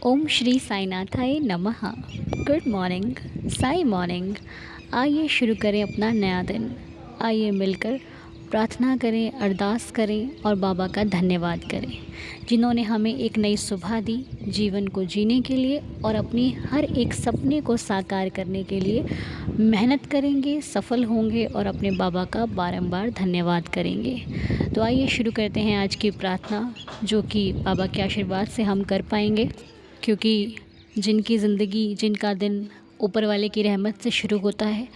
ओम श्री साईनाथाय नमः। Good morning, Sai morning. आइए शुरू करें अपना नया दिन। आइए मिलकर प्रार्थना करें, अरदास करें और बाबा का धन्यवाद करें, जिन्होंने हमें एक नई सुबह दी जीवन को जीने के लिए और अपनी हर एक सपने को साकार करने के लिए मेहनत करेंगे, सफल होंगे और अपने बाबा का बारंबार धन्यवाद करेंगे। तो आइए शुरू करते हैं आज की प्रार्थना, जो कि बाबा के आशीर्वाद से हम कर पाएंगे, क्योंकि जिनकी ज़िंदगी, जिनका दिन ऊपर वाले की रहमत से शुरू होता है,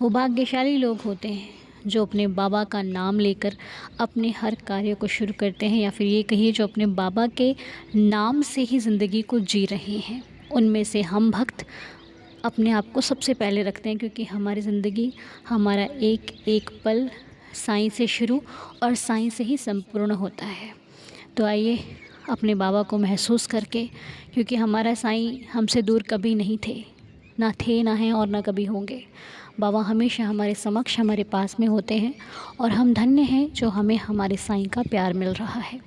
वो भाग्यशाली लोग होते हैं जो अपने बाबा का नाम लेकर अपने हर कार्य को शुरू करते हैं, या फिर ये कहिए जो अपने बाबा के नाम से ही ज़िंदगी को जी रहे हैं। उनमें से हम भक्त अपने आप को सबसे पहले रखते हैं, क्योंकि हमारी ज़िंदगी, हमारा एक एक पल साईं से शुरू और साईं से ही संपूर्ण होता है। तो आइए अपने बाबा को महसूस करके, क्योंकि हमारा साईं हमसे दूर कभी नहीं थे, ना थे, ना हैं और ना कभी होंगे। बाबा हमेशा हमारे समक्ष, हमारे पास में होते हैं और हम धन्य हैं जो हमें हमारे साईं का प्यार मिल रहा है।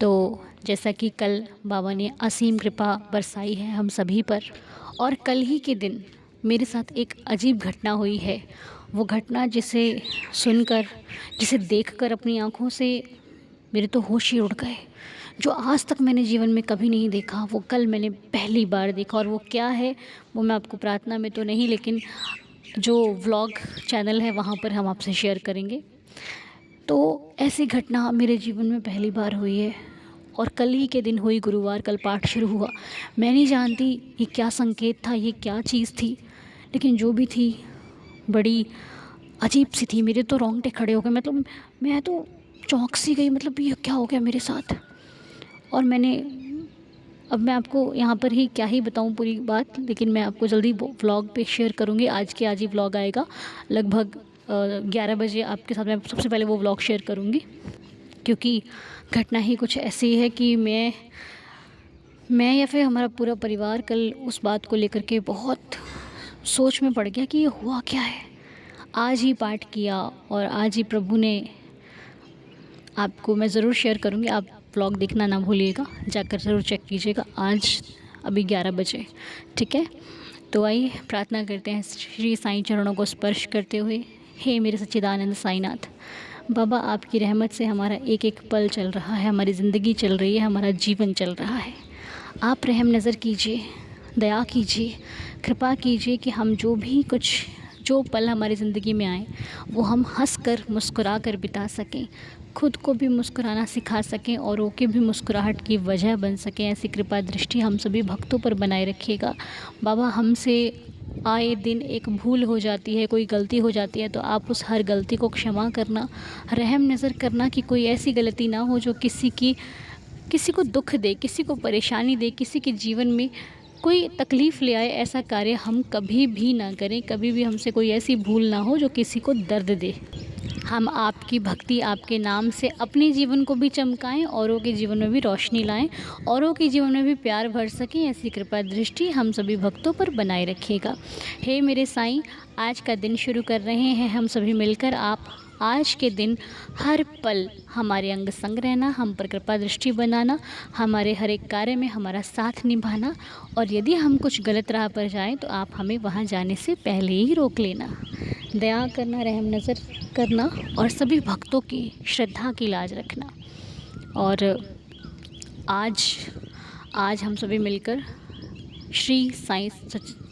तो जैसा कि कल बाबा ने असीम कृपा बरसाई है हम सभी पर, और कल ही के दिन मेरे साथ एक अजीब घटना हुई है। वो घटना जिसे सुनकर, जिसे देखकर अपनी आँखों से मेरे तो होश ही उड़ गए। जो आज तक मैंने जीवन में कभी नहीं देखा, वो कल मैंने पहली बार देखा। और वो क्या है, वो मैं आपको प्रार्थना में तो नहीं, लेकिन जो व्लॉग चैनल है वहाँ पर हम आपसे शेयर करेंगे। तो ऐसी घटना मेरे जीवन में पहली बार हुई है और कल ही के दिन हुई। गुरुवार कल पाठ शुरू हुआ। मैं नहीं जानती ये क्या संकेत था, ये क्या चीज़ थी, लेकिन जो भी थी बड़ी अजीब सी थी। मेरे तो रोंगटे खड़े हो गए। मतलब मैं तो चौंक सी गई, मतलब ये क्या हो गया मेरे साथ। और अब मैं आपको यहाँ पर ही क्या ही बताऊँ पूरी बात, लेकिन मैं आपको जल्दी व्लॉग पे शेयर करूँगी। आज के आज ही व्लॉग आएगा, लगभग 11 बजे आपके साथ मैं सबसे पहले वो व्लॉग शेयर करूँगी। क्योंकि घटना ही कुछ ऐसी है कि मैं या फिर हमारा पूरा परिवार कल उस बात को लेकर के बहुत सोच में पड़ गया कि ये हुआ क्या है। आज ही पाठ किया और आज ही प्रभु ने, आपको मैं ज़रूर शेयर करूँगी, आप व्लॉग देखना ना भूलिएगा, जाकर ज़रूर चेक कीजिएगा। आज अभी 11 बजे, ठीक है। तो आइए प्रार्थना करते हैं श्री साईं चरणों को स्पर्श करते हुए। हे मेरे सच्चिदानंद साईनाथ बाबा, आपकी रहमत से हमारा एक एक पल चल रहा है, हमारी ज़िंदगी चल रही है, हमारा जीवन चल रहा है। आप रहम नज़र कीजिए, दया कीजिए, कृपा कीजिए कि हम जो पल हमारी ज़िंदगी में आए वो हम हंस कर, मुस्कुरा कर बिता सकें, खुद को भी मुस्कुराना सिखा सकें, औरों के भी मुस्कुराहट की वजह बन सकें। ऐसी कृपा दृष्टि हम सभी भक्तों पर बनाए रखिएगा। बाबा, हमसे आए दिन एक भूल हो जाती है, कोई गलती हो जाती है, तो आप उस हर गलती को क्षमा करना, रहम नज़र करना कि कोई ऐसी गलती ना हो जो किसी को दुख दे, किसी को परेशानी दे, किसी के जीवन में कोई तकलीफ़ ले आए। ऐसा कार्य हम कभी भी ना करें। कभी भी हमसे कोई ऐसी भूल ना हो जो किसी को दर्द दे। हम आपकी भक्ति, आपके नाम से अपने जीवन को भी चमकाएं, औरों के जीवन में भी रोशनी लाएं, औरों के जीवन में भी प्यार भर सकें। ऐसी कृपा दृष्टि हम सभी भक्तों पर बनाए रखिएगा। हे मेरे साईं, आज का दिन शुरू कर रहे हैं हम सभी मिलकर। आप आज के दिन हर पल हमारे अंग संग रहना, हम पर कृपा दृष्टि बनाना, हमारे हर एक कार्य में हमारा साथ निभाना, और यदि हम कुछ गलत राह पर जाएं तो आप हमें वहां जाने से पहले ही रोक लेना। दया करना, रहम नज़र करना और सभी भक्तों की श्रद्धा की लाज रखना। और आज हम सभी मिलकर श्री साईं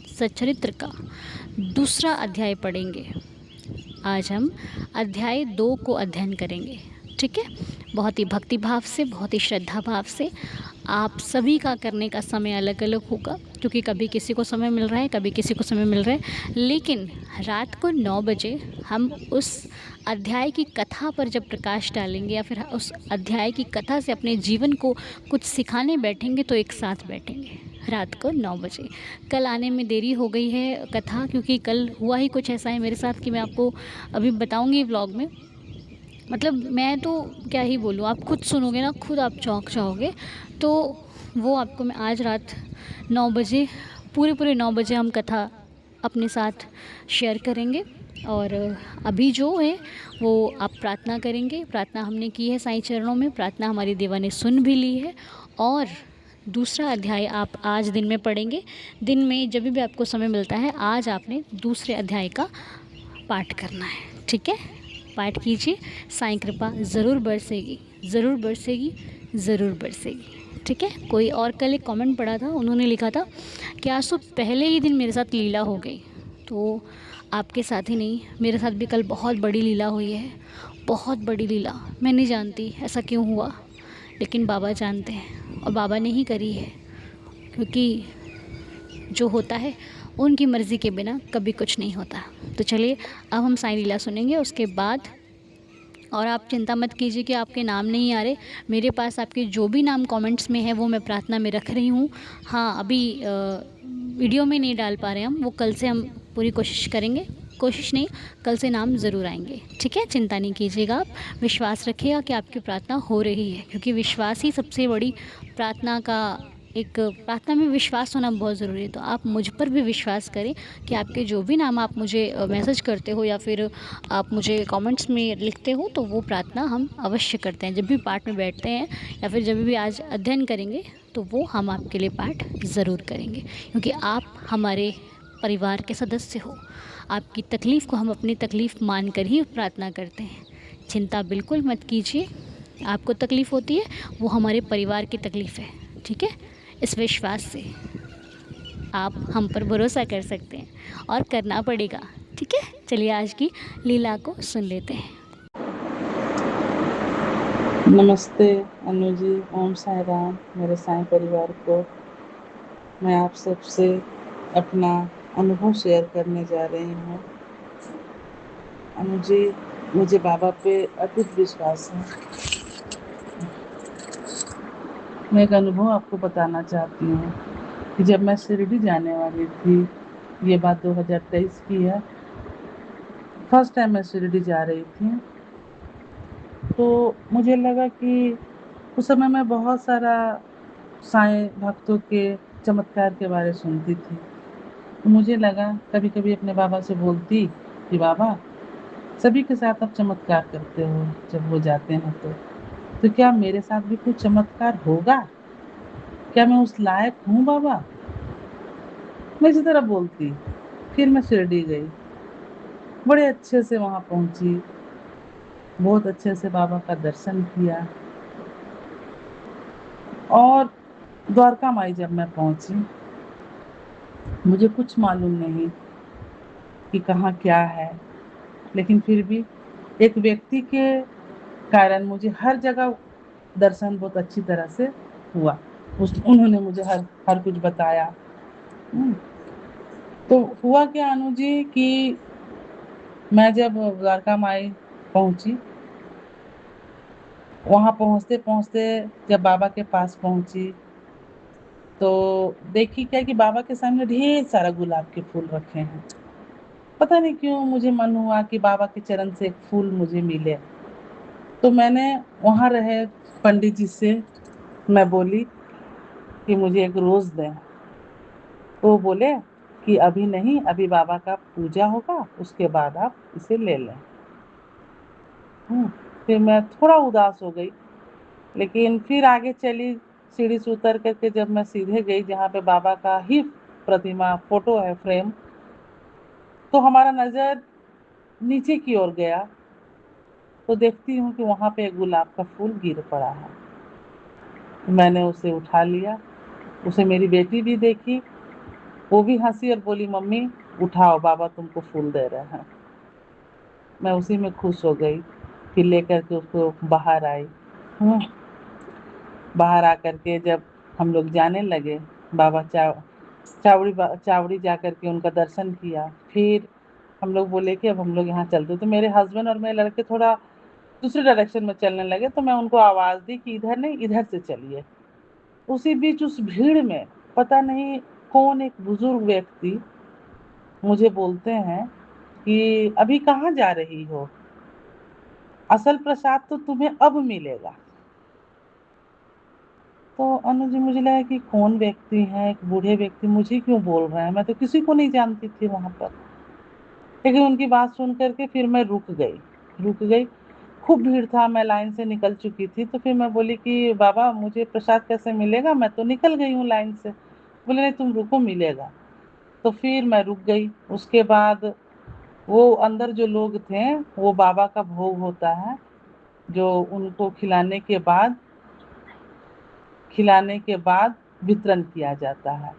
सच्चरित्र का दूसरा अध्याय पढ़ेंगे। आज हम अध्याय 2 को अध्ययन करेंगे, ठीक है। बहुत ही भक्ति भाव से, बहुत ही श्रद्धा भाव से। आप सभी का करने का समय अलग अलग होगा, क्योंकि कभी किसी को समय मिल रहा है, कभी किसी को समय मिल रहा है, लेकिन रात को 9 बजे हम उस अध्याय की कथा पर जब प्रकाश डालेंगे, या फिर उस अध्याय की कथा से अपने जीवन को कुछ सिखाने बैठेंगे, तो एक साथ बैठेंगे रात को 9 बजे। कल आने में देरी हो गई है कथा, क्योंकि कल हुआ ही कुछ ऐसा है मेरे साथ कि मैं आपको अभी बताऊंगी व्लॉग में। मतलब मैं तो क्या ही बोलूँ, आप खुद सुनोगे ना, खुद आप चौंक जाओगे। तो वो आपको मैं आज रात 9 बजे, पूरे 9 बजे हम कथा अपने साथ शेयर करेंगे। और अभी जो है वो आप प्रार्थना करेंगे। प्रार्थना हमने की है साईं चरणों में, प्रार्थना हमारी देवा ने सुन भी ली है। और दूसरा अध्याय आप आज दिन में पढ़ेंगे। दिन में जब भी आपको समय मिलता है, आज आपने दूसरे अध्याय का पाठ करना है, ठीक है। पाठ कीजिए, साईं कृपा ज़रूर बरसेगी, ज़रूर बरसेगी, ज़रूर बरसेगी, ठीक है। कोई और कल एक कमेंट पढ़ा था, उन्होंने लिखा था कि आज तो पहले ही दिन मेरे साथ लीला हो गई। तो आपके साथ ही नहीं, मेरे साथ भी कल बहुत बड़ी लीला हुई है, बहुत बड़ी लीला। मैं नहीं जानती ऐसा क्यों हुआ, लेकिन बाबा जानते हैं और बाबा ने ही करी है, क्योंकि जो होता है उनकी मर्ज़ी के बिना कभी कुछ नहीं होता। तो चलिए अब हम साईं लीला सुनेंगे उसके बाद। और आप चिंता मत कीजिए कि आपके नाम नहीं आ रहे, मेरे पास आपके जो भी नाम कमेंट्स में है वो मैं प्रार्थना में रख रही हूँ। हाँ, अभी वीडियो में नहीं डाल पा रहे हम, वो कल से हम पूरी कोशिश करेंगे। कोशिश नहीं, कल से नाम ज़रूर आएंगे, ठीक है। चिंता नहीं कीजिएगा आप, विश्वास रखिएगा कि आपकी प्रार्थना हो रही है, क्योंकि विश्वास ही सबसे बड़ी प्रार्थना का एक प्रार्थना में विश्वास होना बहुत ज़रूरी है। तो आप मुझ पर भी विश्वास करें कि आपके जो भी नाम आप मुझे मैसेज करते हो या फिर आप मुझे कमेंट्स में लिखते हो, तो वो प्रार्थना हम अवश्य करते हैं। जब भी पाठ में बैठते हैं या फिर जब भी आज अध्ययन करेंगे, तो वो हम आपके लिए पाठ ज़रूर करेंगे, क्योंकि आप हमारे परिवार के सदस्य हो। आपकी तकलीफ़ को हम अपनी तकलीफ़ मानकर ही प्रार्थना करते हैं। चिंता बिल्कुल मत कीजिए, आपको तकलीफ़ होती है, वो हमारे परिवार की तकलीफ़ है, ठीक है। इस विश्वास से आप हम पर भरोसा कर सकते हैं और करना पड़ेगा, ठीक है। चलिए आज की लीला को सुन लेते हैं। नमस्ते अनु जी, ओम साई राम। मेरे साईं परिवार को मैं आप सबसे अपना अनुभव शेयर करने जा रही हूँ। अनु जी, मुझे बाबा पे अटूट विश्वास है। मैं एक अनुभव आपको बताना चाहती हूँ कि जब मैं शिरडी जाने वाली थी, ये बात 2023 की है, फर्स्ट टाइम मैं शिरडी जा रही थी, तो मुझे लगा कि उस समय मैं बहुत सारा साईं भक्तों के चमत्कार के बारे सुनती थी। तो मुझे लगा, कभी-कभी अपने बाबा से बोलती कि बाबा, सभी के साथ आप चमत्कार करते हो जब वो जाते हैं तो क्या मेरे साथ भी कुछ चमत्कार होगा? क्या मैं उस लायक हूँ बाबा? मैं इसी तरह बोलती। फिर मैं शिरडी गई। बड़े अच्छे से वहाँ पहुँची। बहुत अच्छे से बाबा का दर्शन किया। और द्वारका माई जब मैं पहुँची, मुझे कुछ मालूम नहीं कि कहाँ क्या है, लेकिन फिर भी एक व्यक्ति के कारण मुझे हर जगह दर्शन बहुत अच्छी तरह से हुआ। उन्होंने मुझे हर हर कुछ बताया। तो हुआ क्या अनु जी कि मैं जब द्वारका माई पहुंची, वहां पहुंचते पहुंचते जब बाबा के पास पहुंची, तो देखी क्या कि बाबा के सामने ढेर सारा गुलाब के फूल रखे हैं। पता नहीं क्यों मुझे मन हुआ कि बाबा के चरण से एक फूल मुझे मिले। तो मैंने वहां रहे पंडित जी से मैं बोली कि मुझे एक रोज दें। तो वो बोले कि अभी नहीं, अभी बाबा का पूजा होगा, उसके बाद आप इसे ले लें। फिर मैं थोड़ा उदास हो गई, लेकिन फिर आगे चली। सीढ़ी से उतर करके जब मैं सीधे गई जहाँ पे बाबा का ही प्रतिमा फोटो है फ्रेम, तो हमारा नजर नीचे की ओर गया, तो देखती हूँ कि वहाँ पे एक गुलाब का फूल गिर पड़ा है। मैंने उसे उठा लिया। उसे मेरी बेटी भी देखी, वो भी हंसी और बोली, मम्मी उठाओ, बाबा तुमको फूल दे रहे हैं। मैं उसी में खुश हो गई। फिर लेकर के उसको बाहर आई। हम्म, बाहर आकर के जब हम लोग जाने लगे, बाबा चावड़ी जा करके उनका दर्शन किया। फिर हम लोग बोले कि अब हम लोग यहाँ चलते, तो मेरे हस्बैंड और मेरे लड़के थोड़ा दूसरे डायरेक्शन में चलने लगे, तो मैं उनको आवाज़ दी कि इधर नहीं, इधर से चलिए। उसी बीच उस भीड़ में पता नहीं कौन एक बुजुर्ग व्यक्ति मुझे बोलते हैं कि अभी कहाँ जा रही हो, असल प्रसाद तो तुम्हें अब मिलेगा। तो अनु जी, मुझे लगा कि कौन व्यक्ति है, एक बूढ़े व्यक्ति मुझे क्यों बोल रहे हैं, मैं तो किसी को नहीं जानती थी वहां पर। लेकिन उनकी बात सुन करके फिर मैं रुक गई। खूब भीड़ था, मैं लाइन से निकल चुकी थी। तो फिर मैं बोली कि बाबा मुझे प्रसाद कैसे मिलेगा, मैं तो निकल गई हूँ लाइन से। बोले नहीं तुम रुको, मिलेगा। तो फिर मैं रुक गई। उसके बाद वो अंदर जो लोग थे, वो बाबा का भोग होता है जो उनको खिलाने के बाद वितरण किया जाता है।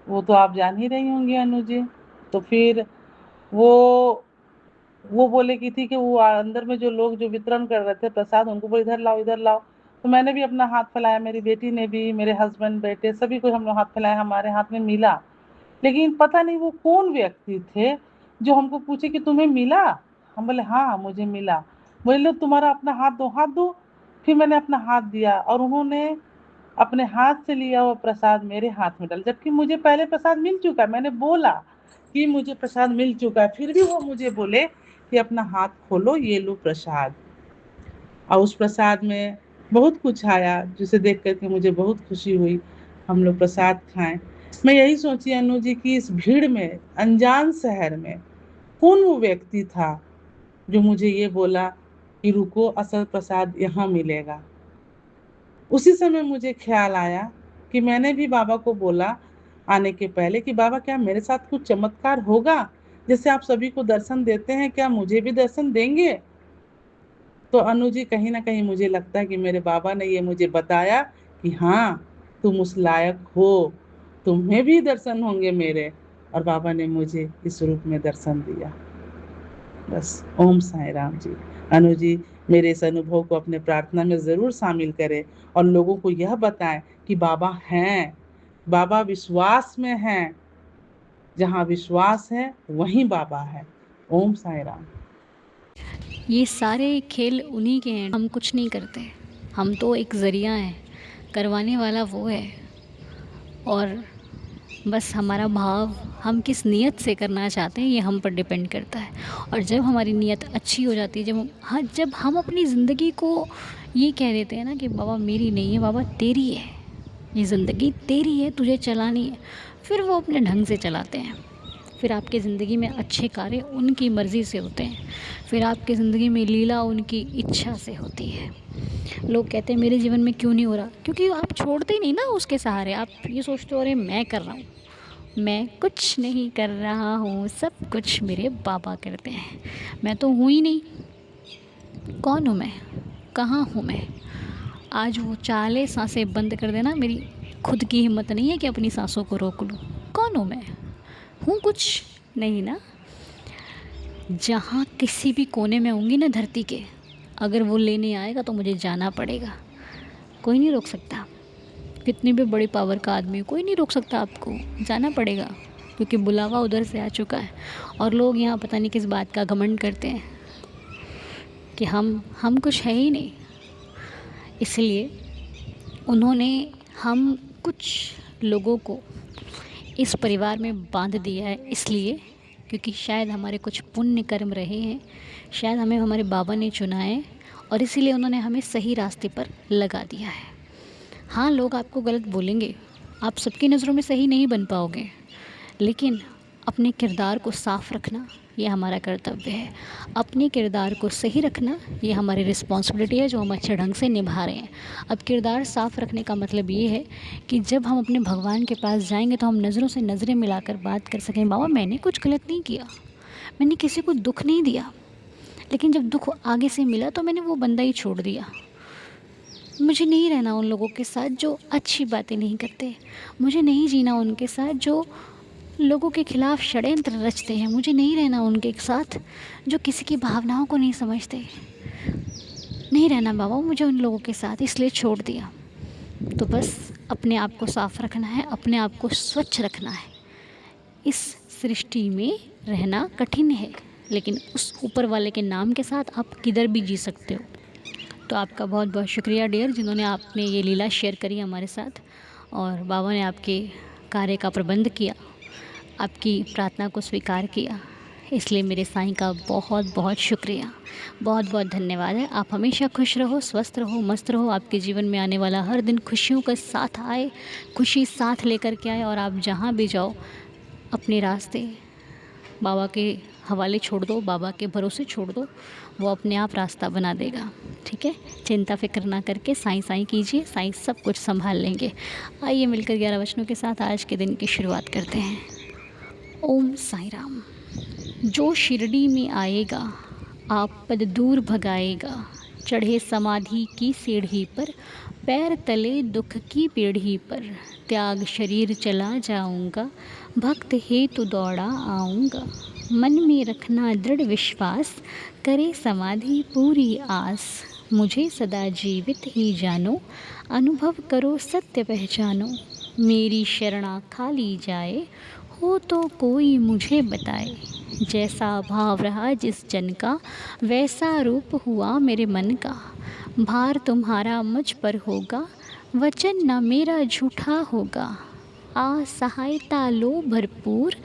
वो तो आप जान ही रही होंगी अनु जी। तो फिर वो वो बोले की थी कि वो अंदर में जो लोग जो वितरण कर रहे थे प्रसाद, उनको बोले इधर लाओ इधर लाओ। तो मैंने भी अपना हाथ फैलाया, मेरी बेटी ने भी, मेरे हस्बैंड बेटे सभी को हम लोग हाथ फैलाया, हमारे हाथ में मिला। लेकिन पता नहीं वो कौन व्यक्ति थे जो हमको पूछे कि तुम्हें मिला। हम बोले हाँ मुझे मिला। बोले लो तुम्हारा अपना हाथ दो, हाथ दो। फिर मैंने अपना हाथ दिया और उन्होंने अपने हाथ से लिया हुआ प्रसाद मेरे हाथ में डाला, जबकि मुझे पहले प्रसाद मिल चुका है। मैंने बोला कि मुझे प्रसाद मिल चुका है, फिर भी वो मुझे बोले कि अपना हाथ खोलो, ये लो प्रसाद। और उस प्रसाद में बहुत कुछ आया जिसे देख करके मुझे बहुत खुशी हुई। हम लोग प्रसाद खाएं। मैं यही सोची अनु जी कि इस भीड़ में, अनजान शहर में, कौन वो व्यक्ति था जो मुझे ये बोला कि रुको, असल प्रसाद यहाँ मिलेगा। उसी समय मुझे ख्याल आया कि मैंने भी बाबा को बोला आने के पहले कि बाबा क्या मेरे साथ कुछ चमत्कार होगा, जैसे आप सभी को दर्शन देते हैं क्या मुझे भी दर्शन देंगे। तो अनु जी कहीं ना कहीं मुझे लगता है कि मेरे बाबा ने ये मुझे बताया कि हाँ तुम उस लायक हो, तुम्हें भी दर्शन होंगे मेरे। और बाबा ने मुझे इस रूप में दर्शन दिया। बस ओम साई राम जी। अनु जी मेरे इस अनुभव को अपने प्रार्थना में जरूर शामिल करें और लोगों को यह बताएं कि बाबा हैं, बाबा विश्वास में हैं। जहाँ विश्वास है वहीं बाबा है। ओम साई राम। ये सारे खेल उन्हीं के हैं, हम कुछ नहीं करते। हम तो एक ज़रिया हैं, करवाने वाला वो है। और बस हमारा भाव, हम किस नीयत से करना चाहते हैं ये हम पर डिपेंड करता है। और जब हमारी नीयत अच्छी हो जाती है, जब हम अपनी ज़िंदगी को ये कह देते हैं ना कि बाबा मेरी नहीं है, बाबा तेरी है, ये ज़िंदगी तेरी है, तुझे चलानी है, फिर वो अपने ढंग से चलाते हैं। फिर आपकी ज़िंदगी में अच्छे कार्य उनकी मर्ज़ी से होते हैं। फिर आपकी ज़िंदगी में लीला उनकी इच्छा से होती है। लोग कहते हैं मेरे जीवन में क्यों नहीं हो रहा, क्योंकि आप छोड़ते ही नहीं ना उसके सहारे। आप ये सोचते हो अरे मैं कर रहा हूँ, मैं कुछ नहीं कर रहा हूँ, सब कुछ मेरे बाबा करते हैं, मैं तो हूँ ही नहीं। कौन हूँ मैं, कहाँ हूँ मैं। आज वो चाले सांसें बंद कर देना, मेरी खुद की हिम्मत नहीं है कि अपनी सांसों को रोक लूँ। कौन हूँ मैं, हूँ कुछ नहीं ना। जहाँ किसी भी कोने में होंगी ना धरती के, अगर वो लेने आएगा तो मुझे जाना पड़ेगा। कोई नहीं रोक सकता, कितनी भी बड़ी पावर का आदमी हो, कोई नहीं रोक सकता, आपको जाना पड़ेगा। क्योंकि बुलावा उधर से आ चुका है। और लोग यहाँ पता नहीं किस बात का घमंड करते हैं कि हम कुछ है ही नहीं। इसलिए उन्होंने हम कुछ लोगों को इस परिवार में बांध दिया है, इसलिए क्योंकि शायद हमारे कुछ पुण्य कर्म रहे हैं, शायद हमें हमारे बाबा ने चुना है और इसीलिए उन्होंने हमें सही रास्ते पर लगा दिया है। हाँ, लोग आपको गलत बोलेंगे, आप सबकी नज़रों में सही नहीं बन पाओगे, लेकिन अपने किरदार को साफ़ रखना ये हमारा कर्तव्य है। अपने किरदार को सही रखना ये हमारी रिस्पॉन्सिबिलिटी है जो हम अच्छे ढंग से निभा रहे हैं। अब किरदार साफ़ रखने का मतलब ये है कि जब हम अपने भगवान के पास जाएंगे तो हम नज़रों से नज़रें मिलाकर बात कर सकें, बाबा मैंने कुछ गलत नहीं किया, मैंने किसी को दुख नहीं दिया, लेकिन जब दुख आगे से मिला तो मैंने वो बंदा ही छोड़ दिया। मुझे नहीं रहना उन लोगों के साथ जो अच्छी बातें नहीं करते, मुझे नहीं जीना उनके साथ जो लोगों के खिलाफ षड्यंत्र रचते हैं, मुझे नहीं रहना उनके साथ जो किसी की भावनाओं को नहीं समझते। नहीं रहना बाबा मुझे उन लोगों के साथ, इसलिए छोड़ दिया। तो बस अपने आप को साफ रखना है, अपने आप को स्वच्छ रखना है। इस सृष्टि में रहना कठिन है, लेकिन उस ऊपर वाले के नाम के साथ आप किधर भी जी सकते हो। तो आपका बहुत बहुत शुक्रिया डियर, जिन्होंने आपने ये लीला शेयर करी हमारे साथ और बाबा ने आपके कार्य का प्रबंध किया, आपकी प्रार्थना को स्वीकार किया। इसलिए मेरे साईं का बहुत बहुत शुक्रिया, बहुत बहुत धन्यवाद है। आप हमेशा खुश रहो, स्वस्थ रहो, मस्त रहो। आपके जीवन में आने वाला हर दिन खुशियों के साथ आए, खुशी साथ लेकर के आए और आप जहाँ भी जाओ अपने रास्ते बाबा के हवाले छोड़ दो, बाबा के भरोसे छोड़ दो, वो अपने आप रास्ता बना देगा। ठीक है, चिंता फिक्र ना करके साईं साईं कीजिए, साईं सब कुछ संभाल लेंगे। आइए मिलकर 11 वचनों के साथ आज के दिन की शुरुआत करते हैं। ओम साईं राम। जो शिरडी में आएगा आप पद दूर भगाएगा, चढ़े समाधि की सीढ़ी पर, पैर तले दुख की पीढ़ी पर, त्याग शरीर चला जाऊंगा, भक्त हेतु दौड़ा आऊंगा। मन में रखना दृढ़ विश्वास, करे समाधि पूरी आस, मुझे सदा जीवित ही जानो, अनुभव करो सत्य पहचानो। मेरी शरणा खाली जाए, हो तो कोई मुझे बताए, जैसा भाव रहा जिस जन का, वैसा रूप हुआ मेरे मन का। भार तुम्हारा मुझ पर होगा, वचन न मेरा झूठा होगा। आ सहायता लो भरपूर,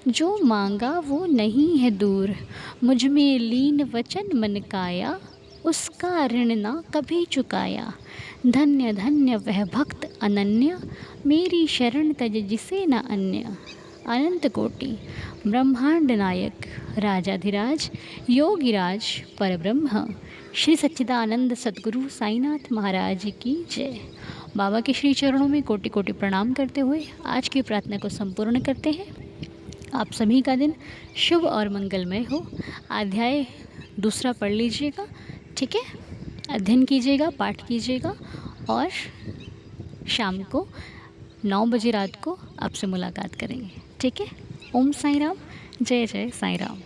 जो मांगा वो नहीं है दूर। मुझ में लीन वचन मन काया, उसका ऋण ना कभी चुकाया। धन्य धन्य वह भक्त अनन्य, मेरी शरण तज जिसे न अन्य। अनंत कोटि ब्रह्मांड नायक, राजाधिराज योगिराज परब्रह्म, श्री सच्चिदानंद सद्गुरु साईनाथ महाराज की जय। बाबा के श्री चरणों में कोटि कोटि प्रणाम करते हुए आज की प्रार्थना को संपूर्ण करते हैं। आप सभी का दिन शुभ और मंगलमय हो। अध्याय दूसरा पढ़ लीजिएगा, ठीक है, अध्ययन कीजिएगा, पाठ कीजिएगा और शाम को 9 बजे रात को आपसे मुलाकात करेंगे। ठीक है, ओम साईं राम, जय जय साईं राम।